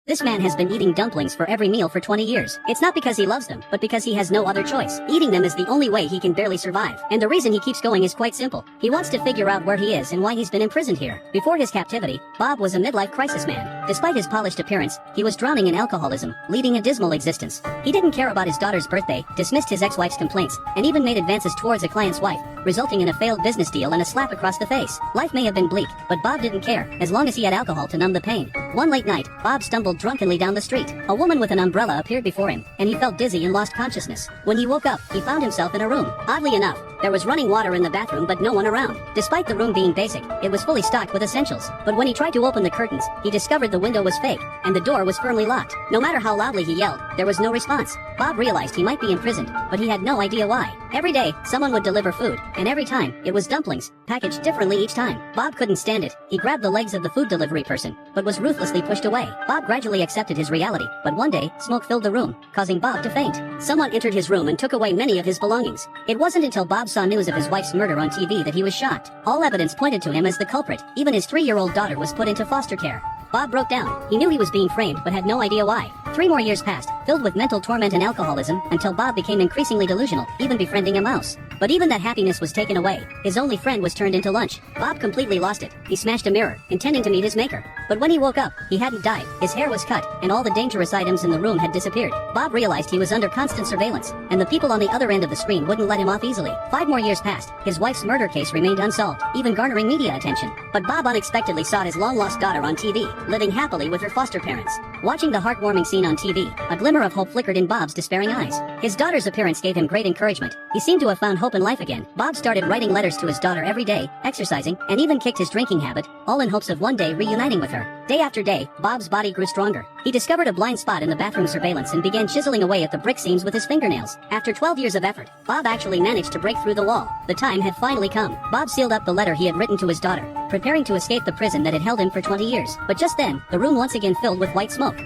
This man has been eating dumplings for every meal for 20 years. It's not because he loves them, but because he has no other choice. Eating them is the only way he can barely survive. And the reason he keeps going is quite simple. He wants to figure out where he is and why he's been imprisoned here. Before his captivity, Bob was a midlife crisis man. Despite his polished appearance, he was drowning in alcoholism, leading a dismal existence. He didn't care about his daughter's birthday, dismissed his ex-wife's complaints, and even made advances towards a client's wife, resulting in a failed business deal and a slap across the face. Life may have been bleak, but Bob didn't care, as long as he had alcohol to numb the pain. One late night, Bob stumbled drunkenly down the street. A woman with an umbrella appeared before him, and he felt dizzy and lost consciousness. When he woke up, he found himself in a room. Oddly enough, there was running water in the bathroom but no one around. Despite the room being basic, it was fully stocked with essentials. But when he tried to open the curtains, he discovered the window was fake, and the door was firmly locked. No matter how loudly he yelled, there was no response. Bob realized he might be imprisoned, but he had no idea why. Every day, someone would deliver food, and every time, it was dumplings, packaged differently each time. Bob couldn't stand it. He grabbed the legs of the food delivery person, but was ruthlessly pushed away. Bob gradually accepted his reality, but one day, smoke filled the room, causing Bob to faint. Someone entered his room and took away many of his belongings. It wasn't until Bob saw news of his wife's murder on TV that he was shocked. All evidence pointed to him as the culprit. Even his 3-year-old daughter was put into foster care. Bob broke down. He knew he was being framed but had no idea why. 3 more years passed, filled with mental torment and alcoholism, until Bob became increasingly delusional, even befriending a mouse. But even that happiness was taken away. His only friend was turned into lunch. Bob completely lost it. He smashed a mirror, intending to meet his maker. But when he woke up, he hadn't died. His hair was cut, and all the dangerous items in the room had disappeared. Bob realized he was under constant surveillance, and the people on the other end of the screen wouldn't let him off easily. 5 more years passed. His wife's murder case remained unsolved, even garnering media attention. But Bob unexpectedly saw his long-lost daughter on TV, living happily with her foster parents. Watching the heartwarming scene on TV, a glimmer of hope flickered in Bob's despairing eyes. His daughter's appearance gave him great encouragement. He seemed to have found hope in life again. Bob started writing letters to his daughter every day, exercising, and even kicked his drinking habit, all in hopes of one day reuniting with her. Day after day, Bob's body grew stronger. He discovered a blind spot in the bathroom surveillance and began chiseling away at the brick seams with his fingernails. After 12 years of effort, Bob actually managed to break through the wall. The time had finally come. Bob sealed up the letter he had written to his daughter, preparing to escape the prison that had held him for 20 years. But just then, the room once again filled with white smoke.